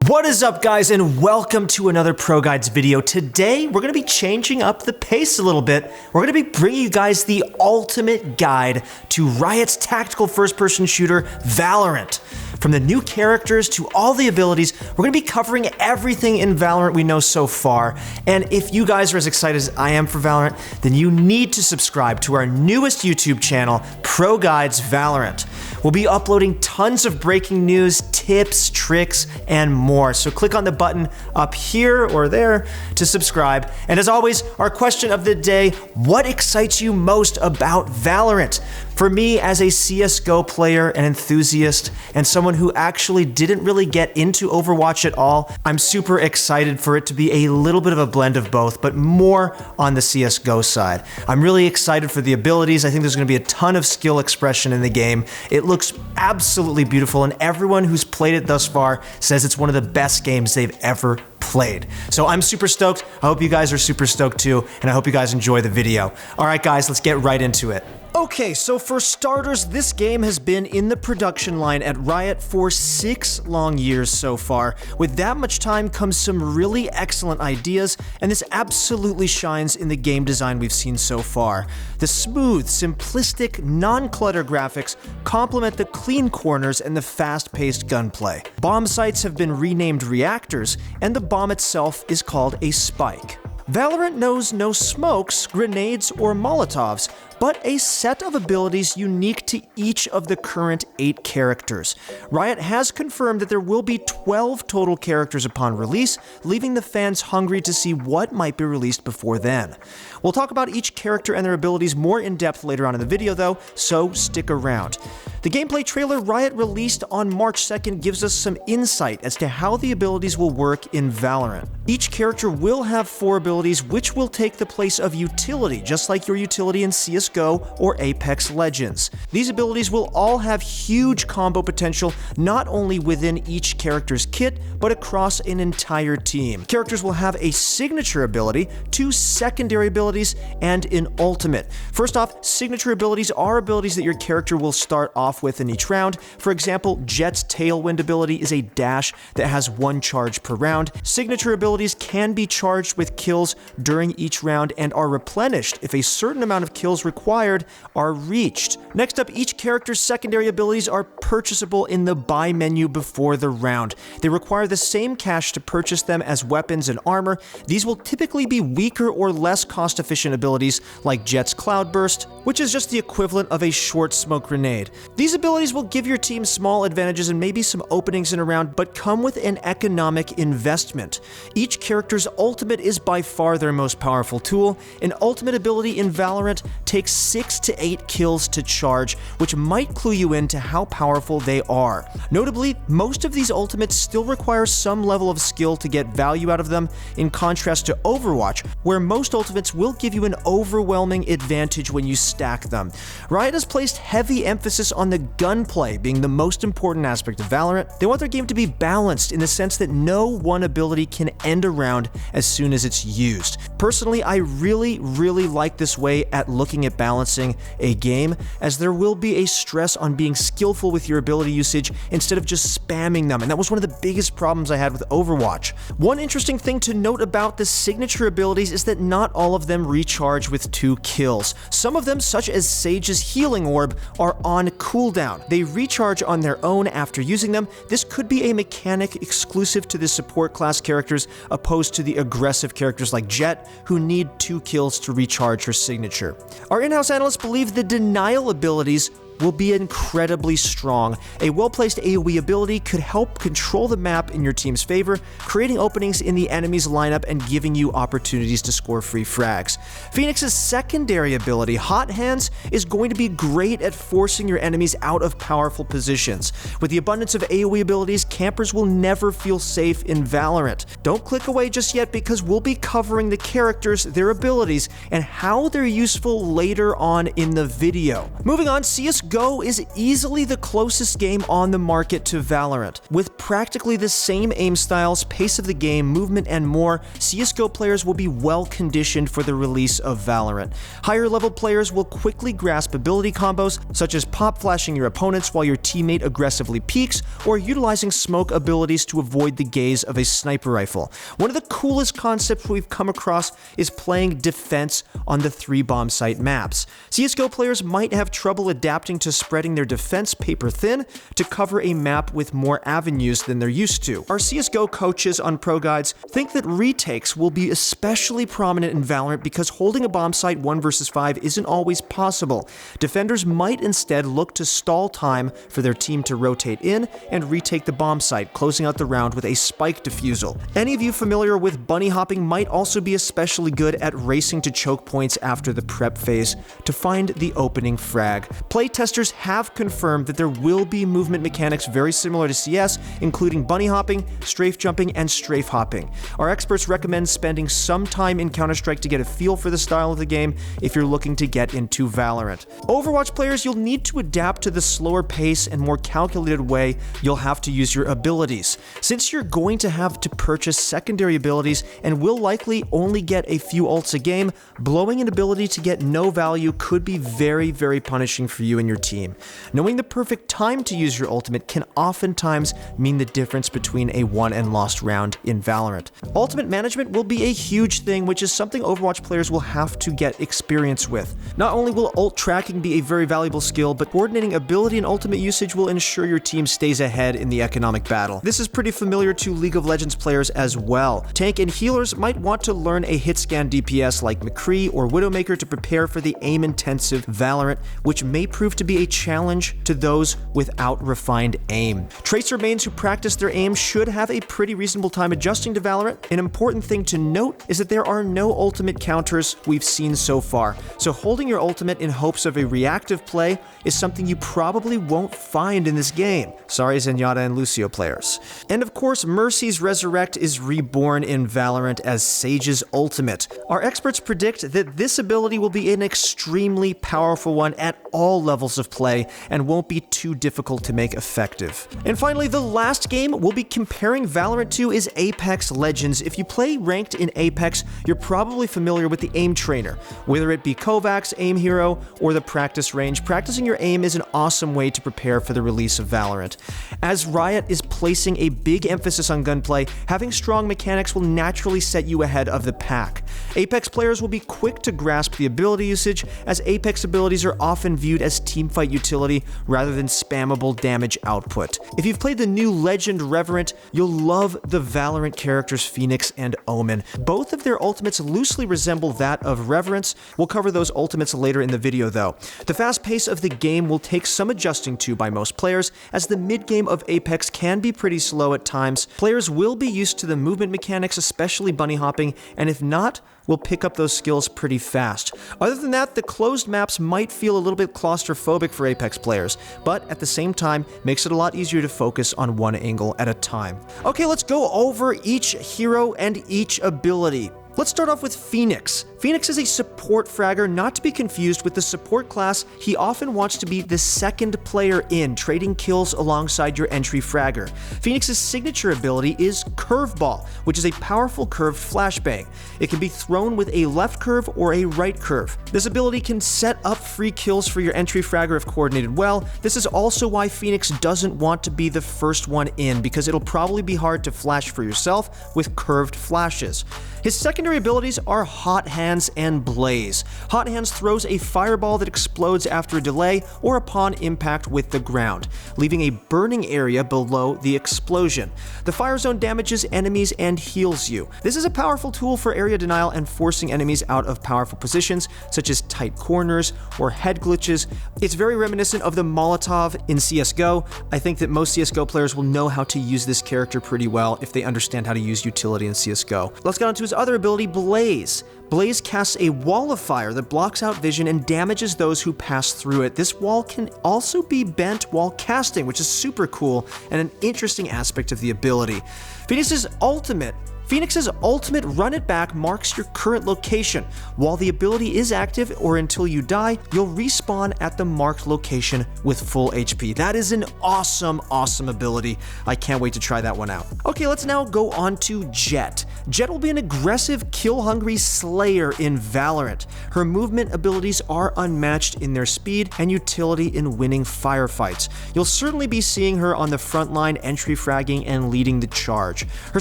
What is up, guys, and welcome to another ProGuides video. Today, we're going to be changing up the pace a little bit. We're going to be bringing you guys the ultimate guide to Riot's tactical first-person shooter, Valorant. From the new characters to all the abilities, we're going to be covering everything in Valorant we know so far. And if you guys are as excited as I am for Valorant, then you need to subscribe to our newest YouTube channel, ProGuides Valorant. We'll be uploading tons of breaking news, tips, tricks, and more. So click on the button up here or there to subscribe. And as always, our question of the day, what excites you most about Valorant? For me, as a Csgo player and enthusiast, and someone who actually didn't really get into Overwatch at all, I'm super excited for it to be a little bit of a blend of both, but more on the Csgo side. I'm really excited for the abilities. I think there's going to be a ton of skill expression in the game. It looks absolutely beautiful, and everyone who's played it thus far says it's one of the best games they've ever played. So I'm super stoked. I hope you guys are super stoked too, and I hope you guys enjoy the video. All right, guys, let's get right into it. Okay, so for starters, this game has been in the production line at Riot for 6 long years so far. With that much time comes some really excellent ideas, and this absolutely shines in the game design we've seen so far. The smooth, simplistic, non-clutter graphics complement the clean corners and the fast-paced gunplay. Bomb sites have been renamed reactors, and the bomb itself is called a spike. Valorant knows no smokes, grenades, or molotovs, but a set of abilities unique to each of the current 8 characters. Riot has confirmed that there will be 12 total characters upon release, leaving the fans hungry to see what might be released before then. We'll talk about each character and their abilities more in depth later on in the video though, so stick around. The gameplay trailer Riot released on March 2nd gives us some insight as to how the abilities will work in Valorant. Each character will have 4 abilities which will take the place of utility, just like your utility in Csgo or Apex Legends. These abilities will all have huge combo potential, not only within each character's kit, but across an entire team. Characters will have a signature ability, 2 secondary abilities, and an ultimate. First off, signature abilities are abilities that your character will start off with in each round. For example, Jett's Tailwind ability is a dash that has 1 charge per round. Signature abilities can be charged with kills during each round and are replenished if a certain amount of kills required are reached. Next up, each character's secondary abilities are purchasable in the buy menu before the round. They require the same cash to purchase them as weapons and armor. These will typically be weaker or less cost-efficient abilities like Jett's Cloudburst, which is just the equivalent of a short smoke grenade. These abilities will give your team small advantages and maybe some openings in a round, but come with an economic investment. Each character's ultimate is by far their most powerful tool. An ultimate ability in Valorant takes 6 to 8 kills to charge, which might clue you into how powerful they are. Notably, most of these ultimates still require some level of skill to get value out of them, in contrast to Overwatch, where most ultimates will give you an overwhelming advantage when you stack them. Riot has placed heavy emphasis on the gunplay being the most important aspect of Valorant. They want their game to be balanced in the sense that no one ability can end a round as soon as it's used. Personally, I really like this way at looking at balancing a game, as there will be a stress on being skillful with your ability usage instead of just spamming them, and that was one of the biggest problems I had with Overwatch. One interesting thing to note about the signature abilities is that not all of them recharge with 2 kills. Some of them, such as Sage's Healing Orb, are on cooldown. They recharge on their own after using them. This could be a mechanic exclusive to the support class characters opposed to the aggressive characters like Jett, who need 2 kills to recharge her signature. Our in-house analysts believe the denial abilities will be incredibly strong. A well-placed AoE ability could help control the map in your team's favor, creating openings in the enemy's lineup and giving you opportunities to score free frags. Phoenix's secondary ability, Hot Hands, is going to be great at forcing your enemies out of powerful positions. With the abundance of AoE abilities, campers will never feel safe in Valorant. Don't click away just yet, because we'll be covering the characters, their abilities, and how they're useful later on in the video. Moving on, Csgo CSGO is easily the closest game on the market to Valorant. With practically the same aim styles, pace of the game, movement, and more, CSGO players will be well conditioned for the release of Valorant. Higher level players will quickly grasp ability combos, such as pop flashing your opponents while your teammate aggressively peeks, or utilizing smoke abilities to avoid the gaze of a sniper rifle. One of the coolest concepts we've come across is playing defense on the 3 bomb site maps. CSGO players might have trouble adapting to spreading their defense paper thin to cover a map with more avenues than they're used to. Our CSGO coaches on ProGuides think that retakes will be especially prominent in Valorant because holding a bomb site 1 versus 5 isn't always possible. Defenders might instead look to stall time for their team to rotate in and retake the bomb site, closing out the round with a spike defusal. Any of you familiar with bunny hopping might also be especially good at racing to choke points after the prep phase to find the opening frag. Playtesters have confirmed that there will be movement mechanics very similar to CS, including bunny hopping, strafe jumping, and strafe hopping. Our experts recommend spending some time in Counter-Strike to get a feel for the style of the game if you're looking to get into Valorant. Overwatch players, you'll need to adapt to the slower pace and more calculated way you'll have to use your abilities. Since you're going to have to purchase secondary abilities and will likely only get a few ults a game, blowing an ability to get no value could be very, very punishing for you and your team. Knowing the perfect time to use your ultimate can oftentimes mean the difference between a won and lost round in Valorant. Ultimate management will be a huge thing, which is something Overwatch players will have to get experience with. Not only will ult tracking be a very valuable skill, but coordinating ability and ultimate usage will ensure your team stays ahead in the economic battle. This is pretty familiar to League of Legends players as well. Tank and healers might want to learn a hit scan DPS like McCree or Widowmaker to prepare for the aim-intensive Valorant, which may prove to be a challenge to those without refined aim. Tracer mains who practice their aim should have a pretty reasonable time adjusting to Valorant. An important thing to note is that there are no ultimate counters we've seen so far, so holding your ultimate in hopes of a reactive play is something you probably won't find in this game. Sorry, Zenyatta and Lucio players. And of course, Mercy's Resurrect is reborn in Valorant as Sage's ultimate. Our experts predict that this ability will be an extremely powerful one at all levels of play and won't be too difficult to make effective. And finally, the last game we'll be comparing Valorant to is Apex Legends. If you play ranked in Apex, you're probably familiar with the aim trainer. Whether it be Kovacs, Aim Hero, or the practice range, practicing your aim is an awesome way to prepare for the release of Valorant. As Riot is placing a big emphasis on gunplay, having strong mechanics will naturally set you ahead of the pack. Apex players will be quick to grasp the ability usage, as Apex abilities are often viewed as teamfight utility rather than spammable damage output. If you've played the new Legend Reverent, you'll love the Valorant characters Phoenix and Omen. Both of their ultimates loosely resemble that of Reverence. We'll cover those ultimates later in the video though. The fast pace of the game will take some adjusting to by most players, as the mid-game of Apex can be pretty slow at times. Players will be used to the movement mechanics, especially bunny hopping, and if not, will pick up those skills pretty fast. Other than that, the closed maps might feel a little bit claustrophobic for Apex players, but at the same time, makes it a lot easier to focus on one angle at a time. Okay, let's go over each hero and each ability. Let's start off with Phoenix. Phoenix is a support fragger, not to be confused with the support class. He often wants to be the second player in, trading kills alongside your entry fragger. Phoenix's signature ability is Curveball, which is a powerful curved flashbang. It can be thrown with a left curve or a right curve. This ability can set up free kills for your entry fragger if coordinated well. This is also why Phoenix doesn't want to be the first one in, because it'll probably be hard to flash for yourself with curved flashes. His secondary abilities are Hot Hands and Blaze. Hot Hands throws a fireball that explodes after a delay or upon impact with the ground, leaving a burning area below the explosion. The fire zone damages enemies and heals you. This is a powerful tool for area denial and forcing enemies out of powerful positions, such as tight corners or head glitches. It's very reminiscent of the Molotov in CSGO. I think that most CSGO players will know how to use this character pretty well if they understand how to use utility in CSGO. Let's get on to his other ability, Blaze. Blaze casts a wall of fire that blocks out vision and damages those who pass through it. This wall can also be bent while casting, which is super cool and an interesting aspect of the ability. Phoenix's ultimate Phoenix's ultimate Run It Back marks your current location. While the ability is active or until you die, you'll respawn at the marked location with full HP. That is an awesome ability. I can't wait to try that one out. Okay, let's now go on to Jet. Jet will be an aggressive, kill-hungry slayer in Valorant. Her movement abilities are unmatched in their speed and utility in winning firefights. You'll certainly be seeing her on the front line entry fragging and leading the charge. Her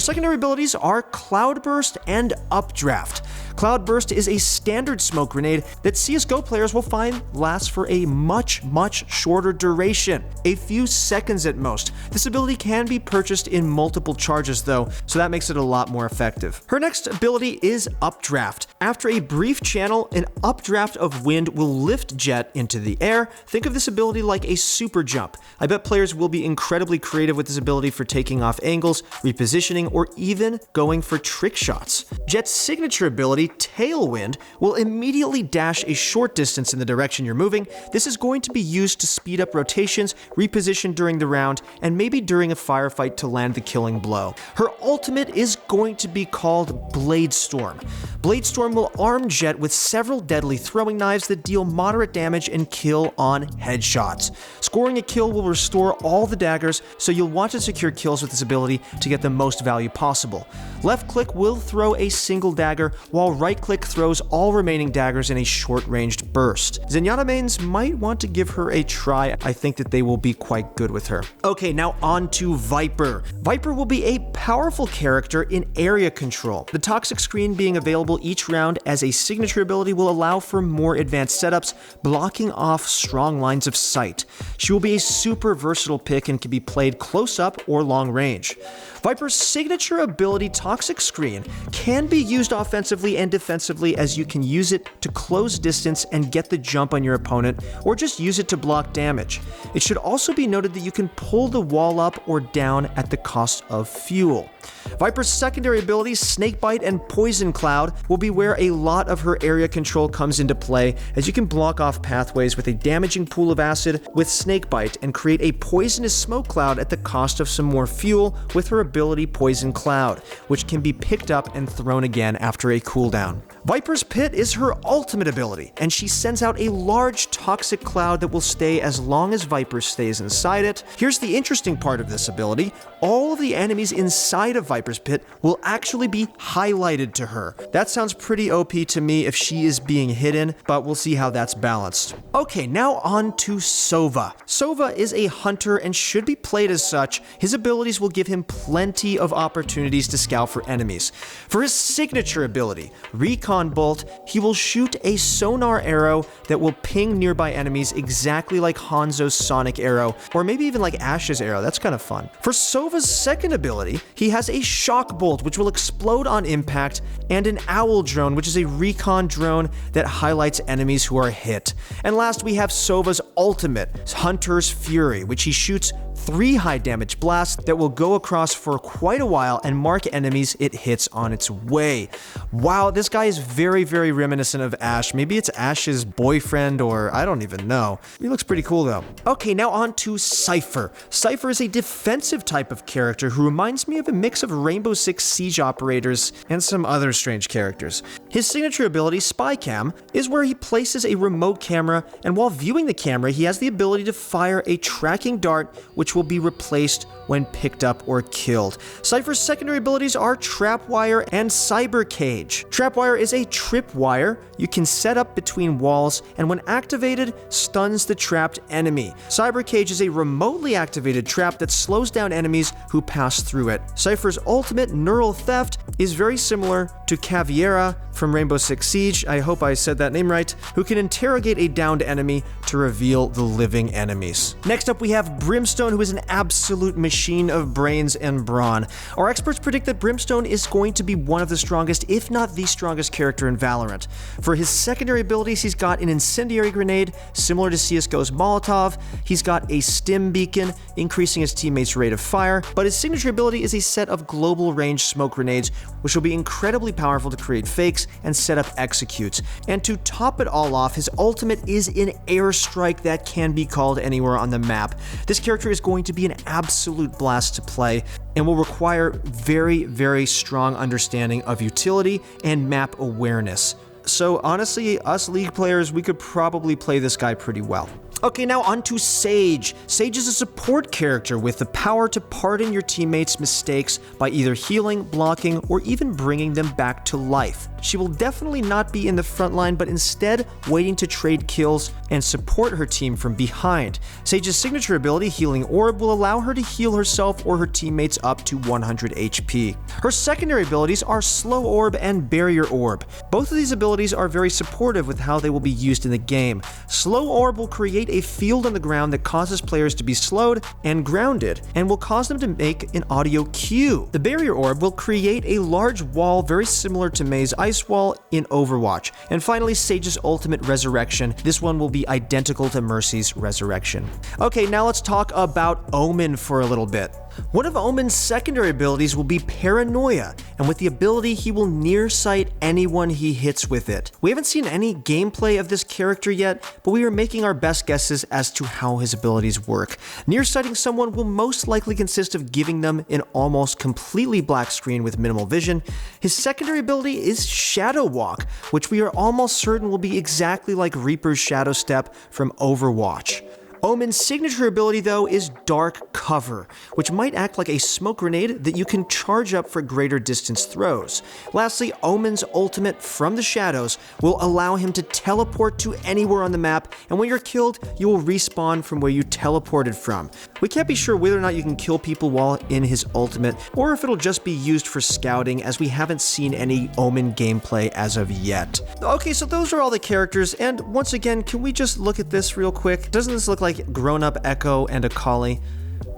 secondary abilities are Cloudburst and Updraft. Cloudburst is a standard smoke grenade that Csgo players will find lasts for a much shorter duration, a few seconds at most. This ability can be purchased in multiple charges though, so that makes it a lot more effective. Her next ability is Updraft. After a brief channel, an updraft of wind will lift Jet into the air. Think of this ability like a super jump. I bet players will be incredibly creative with this ability for taking off angles, repositioning, or even going for trick shots. Jet's signature ability, Tailwind, will immediately dash a short distance in the direction you're moving. This is going to be used to speed up rotations, reposition during the round, and maybe during a firefight to land the killing blow. Her ultimate is going to be called Bladestorm. Bladestorm will arm Jet with several deadly throwing knives that deal moderate damage and kill on headshots. Scoring a kill will restore all the daggers, so you'll want to secure kills with this ability to get the most value possible. Left click will throw a single dagger, while right click throws all remaining daggers in a short-ranged burst. Zenyatta mains might want to give her a try. I think that they will be quite good with her. Okay, now on to Viper. Viper will be a powerful character in area control. The toxic screen being available each round as a signature ability will allow for more advanced setups, blocking off strong lines of sight. She will be a super versatile pick and can be played close up or long range. Viper's signature ability, Toxic Screen, can be used offensively and defensively, as you can use it to close distance and get the jump on your opponent, or just use it to block damage. It should also be noted that you can pull the wall up or down at the cost of fuel. Viper's secondary abilities, Snakebite and Poison Cloud, will be where a lot of her area control comes into play, as you can block off pathways with a damaging pool of acid with Snakebite and create a poisonous smoke cloud at the cost of some more fuel with her ability Poison Cloud, which can be picked up and thrown again after a cooldown. Viper's Pit is her ultimate ability, and she sends out a large toxic cloud that will stay as long as Viper stays inside it. Here's the interesting part of this ability. All of the enemies inside of Viper's Pit will actually be highlighted to her. That sounds pretty OP to me if she is being hidden, but we'll see how that's balanced. Okay, now on to Sova. Sova is a hunter and should be played as such. His abilities will give him plenty of opportunities to scout for enemies. For his signature ability, Recon Bolt, he will shoot a sonar arrow that will ping nearby enemies exactly like Hanzo's sonic arrow, or maybe even like Ash's arrow. That's kind of fun. For Sova's second ability, he has a shock bolt which will explode on impact, and an owl drone, which is a recon drone that highlights enemies who are hit. And last, we have Sova's ultimate, Hunter's Fury, which he shoots 3 high damage blasts that will go across for quite a while and mark enemies it hits on its way. Wow, this guy is very reminiscent of Ash. Maybe it's Ash's boyfriend, or I don't even know. He looks pretty cool though. Okay, now on to Cipher. Cipher is a defensive type of character who reminds me of a mix of Rainbow Six Siege operators and some other strange characters. His signature ability, Spy Cam, is where he places a remote camera, and while viewing the camera, he has the ability to fire a tracking dart, which will be replaced when picked up or killed. Cipher's secondary abilities are Trapwire and Cyber Cage. Trapwire is a tripwire you can set up between walls, and when activated, stuns the trapped enemy. Cyber Cage is a remotely activated trap that slows down enemies who pass through it. Cipher's ultimate, Neural Theft, is very similar to Caveira from Rainbow Six Siege, I hope I said that name right, who can interrogate a downed enemy to reveal the living enemies. Next up, we have Brimstone, who is an absolute machine of brains and brawn. Our experts predict that Brimstone is going to be one of the strongest, if not the strongest character in Valorant. For his secondary abilities, he's got an incendiary grenade, similar to CSGO's Molotov. He's got a stim beacon, increasing his teammates' rate of fire, but his signature ability is a set of global range smoke grenades, which will be incredibly powerful to create fakes and set up executes. And to top it all off, his ultimate is an airstrike that can be called anywhere on the map. This character is going going to be an absolute blast to play and will require very, very strong understanding of utility and map awareness. So honestly, us League players, we could probably play this guy pretty well. Okay, now on to Sage. Sage is a support character with the power to pardon your teammates' mistakes by either healing, blocking, or even bringing them back to life. She will definitely not be in the front line, but instead waiting to trade kills and support her team from behind. Sage's signature ability, Healing Orb, will allow her to heal herself or her teammates up to 100 HP. Her secondary abilities are Slow Orb and Barrier Orb. Both of these abilities are very supportive with how they will be used in the game. Slow Orb will create a field on the ground that causes players to be slowed and grounded, and will cause them to make an audio cue. The Barrier Orb will create a large wall very similar to Mei's Ice Wall in Overwatch. And finally, Sage's ultimate, Resurrection. This one will be identical to Mercy's Resurrection. Okay, now let's talk about Omen for a little bit. One of Omen's secondary abilities will be Paranoia, and with the ability, he will nearsight anyone he hits with it. We haven't seen any gameplay of this character yet, but we are making our best guesses as to how his abilities work. Nearsighting someone will most likely consist of giving them an almost completely black screen with minimal vision. His secondary ability is Shadow Walk, which we are almost certain will be exactly like Reaper's Shadow Step from Overwatch. Omen's signature ability, though, is Dark Cover, which might act like a smoke grenade that you can charge up for greater distance throws. Lastly, Omen's ultimate, From the Shadows, will allow him to teleport to anywhere on the map, and when you're killed, you will respawn from where you teleported from. We can't be sure whether or not you can kill people while in his ultimate, or if it'll just be used for scouting, as we haven't seen any Omen gameplay as of yet. Okay, so those are all the characters, and once again, can we just look at this real quick? Doesn't this look like grown-up Echo and Akali?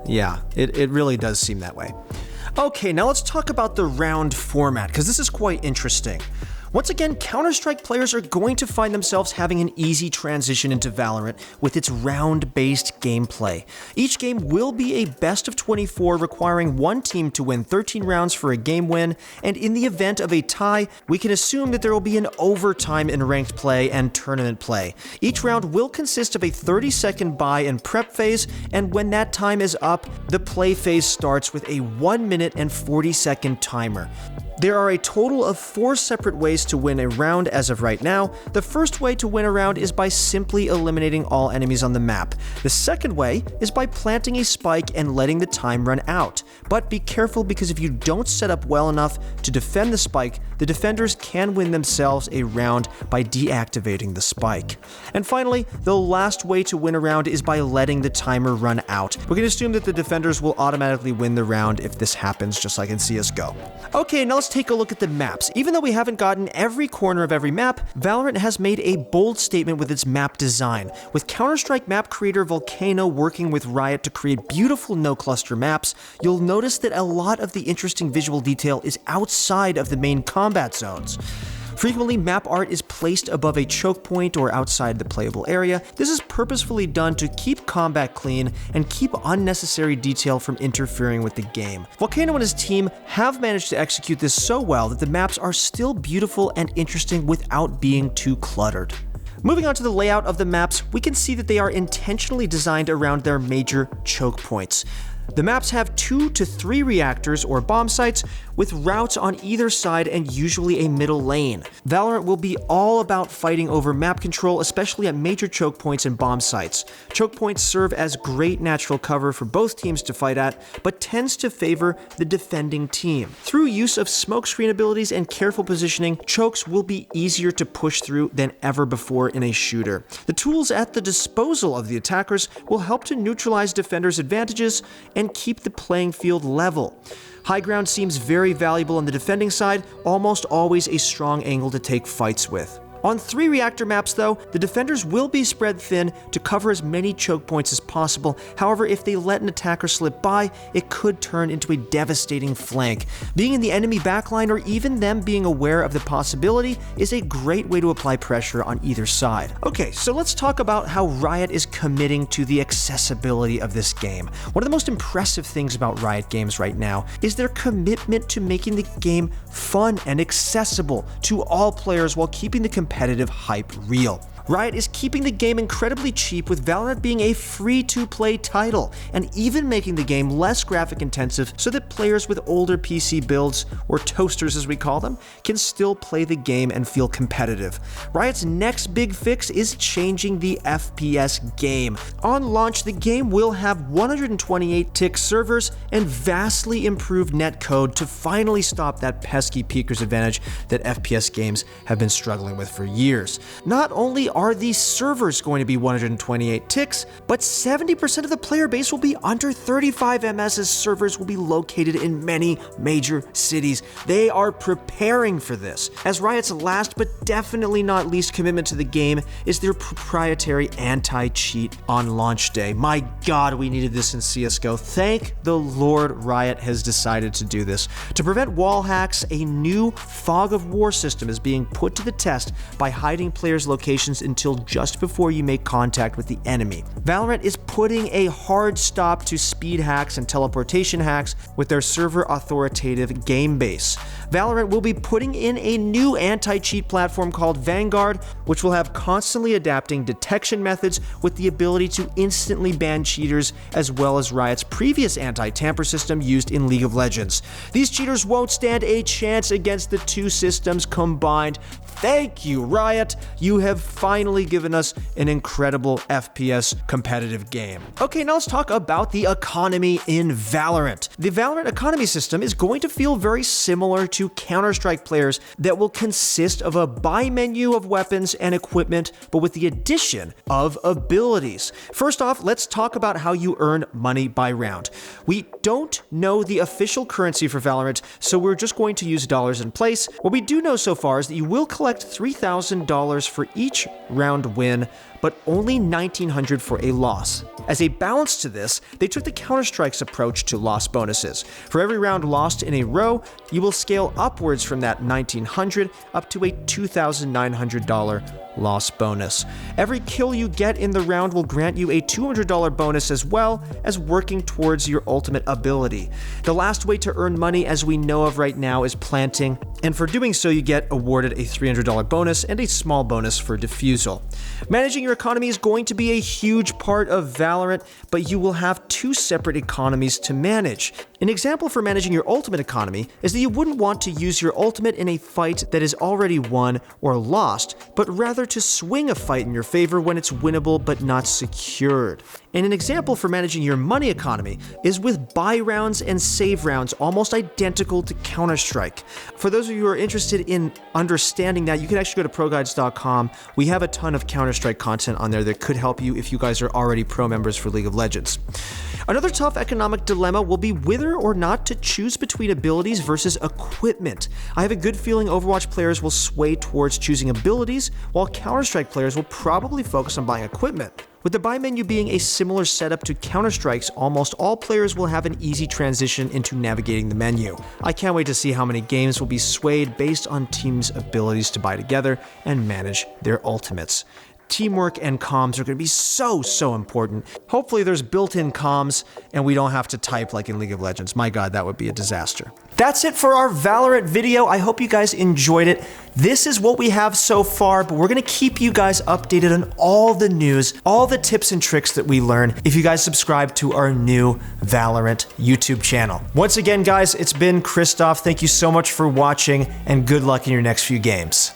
Yeah, it really does seem that way. Okay, now let's talk about the round format, because this is quite interesting. Once again, Counter-Strike players are going to find themselves having an easy transition into Valorant with its round-based gameplay. Each game will be a best of 24, requiring one team to win 13 rounds for a game win, and in the event of a tie, we can assume that there will be an overtime in ranked play and tournament play. Each round will consist of a 30-second buy and prep phase, and when that time is up, the play phase starts with a 1 minute and 40-second timer. There are a total of 4 separate ways to win a round as of right now. The first way to win a round is by simply eliminating all enemies on the map. The second way is by planting a spike and letting the time run out. But be careful, because if you don't set up well enough to defend the spike, the defenders can win themselves a round by deactivating the spike. And finally, the last way to win a round is by letting the timer run out. We can assume that the defenders will automatically win the round if this happens, just like in CSGO. Okay, now let's take a look at the maps. Even though we haven't gotten every corner of every map, Valorant has made a bold statement with its map design. With Counter-Strike map creator Volcano working with Riot to create beautiful no-cluster maps, you'll notice that a lot of the interesting visual detail is outside of the main combat zones. Frequently, map art is placed above a choke point or outside the playable area. This is purposefully done to keep combat clean and keep unnecessary detail from interfering with the game. Volcano and his team have managed to execute this so well that the maps are still beautiful and interesting without being too cluttered. Moving on to the layout of the maps, we can see that they are intentionally designed around their major choke points. The maps have 2 to 3 reactors or bomb sites with routes on either side and usually a middle lane. Valorant will be all about fighting over map control, especially at major choke points and bomb sites. Choke points serve as great natural cover for both teams to fight at, but tends to favor the defending team. Through use of smokescreen abilities and careful positioning, chokes will be easier to push through than ever before in a shooter. The tools at the disposal of the attackers will help to neutralize defenders' advantages and keep the playing field level. High ground seems very valuable on the defending side, almost always a strong angle to take fights with. On 3 reactor maps, though, the defenders will be spread thin to cover as many choke points as possible. However, if they let an attacker slip by, it could turn into a devastating flank. Being in the enemy backline, or even them being aware of the possibility, is a great way to apply pressure on either side. Okay, so let's talk about how Riot is committing to the accessibility of this game. One of the most impressive things about Riot games right now is their commitment to making the game fun and accessible to all players while keeping the competitive hype real. Riot is keeping the game incredibly cheap, with Valorant being a free-to-play title, and even making the game less graphic intensive so that players with older PC builds, or toasters as we call them, can still play the game and feel competitive. Riot's next big fix is changing the FPS game. On launch, the game will have 128 tick servers and vastly improved netcode to finally stop that pesky peakers advantage that FPS games have been struggling with for years. Not only are these servers going to be 128 ticks, but 70% of the player base will be under 35 ms, as servers will be located in many major cities. They are preparing for this, as Riot's last but definitely not least commitment to the game is their proprietary anti-cheat on launch day. My god, we needed this in Csgo. Thank the Lord Riot has decided to do this. To prevent wall hacks, a new fog of war system is being put to the test by hiding players' locations until just before you make contact with the enemy. Valorant is putting a hard stop to speed hacks and teleportation hacks with their server authoritative game base. Valorant will be putting in a new anti-cheat platform called Vanguard, which will have constantly adapting detection methods with the ability to instantly ban cheaters, as well as Riot's previous anti-tamper system used in League of Legends. These cheaters won't stand a chance against the two systems combined. Thank you, Riot. You have finally given us an incredible FPS competitive game. Okay, now let's talk about the economy in Valorant. The Valorant economy system is going to feel very similar to Counter-Strike players that will consist of a buy menu of weapons and equipment, but with the addition of abilities. First off, let's talk about how you earn money by round. We don't know the official currency for Valorant, so we're just going to use dollars in place. What we do know so far is that you will collect $3,000 for each round win, but only $1,900 for a loss. As a balance to this, they took the Counter-Strike's approach to loss bonuses. For every round lost in a row, you will scale upwards from that $1,900 up to a $2,900 loss bonus. Every kill you get in the round will grant you a $200 bonus, as well as working towards your ultimate ability. The last way to earn money, as we know of right now, is planting, and for doing so you get awarded a $300 bonus and a small bonus for defusal. Managing your economy is going to be a huge part of Valorant, but you will have two separate economies to manage. An example for managing your ultimate economy is that you wouldn't want to use your ultimate in a fight that is already won or lost, but rather to swing a fight in your favor when it's winnable but not secured. And an example for managing your money economy is with buy rounds and save rounds, almost identical to Counter-Strike. For those of you who are interested in understanding that, you can actually go to ProGuides.com. We have a ton of Counter-Strike content on there that could help you if you guys are already pro members for League of Legends. Another tough economic dilemma will be whether or not to choose between abilities versus equipment. I have a good feeling Overwatch players will sway towards choosing abilities, while Counter-Strike players will probably focus on buying equipment. With the buy menu being a similar setup to Counter-Strike's, almost all players will have an easy transition into navigating the menu. I can't wait to see how many games will be swayed based on teams' abilities to buy together and manage their ultimates. Teamwork and comms are going to be so important. Hopefully there's built-in comms and we don't have to type like in League of Legends. My god, that would be a disaster. That's it for our Valorant video. I hope you guys enjoyed it. This is what we have so far, but we're going to keep you guys updated on all the news, all the tips and tricks that we learn if you guys subscribe to our new Valorant YouTube channel. Once again, guys, it's been Christoph. Thank you so much for watching, and good luck in your next few games.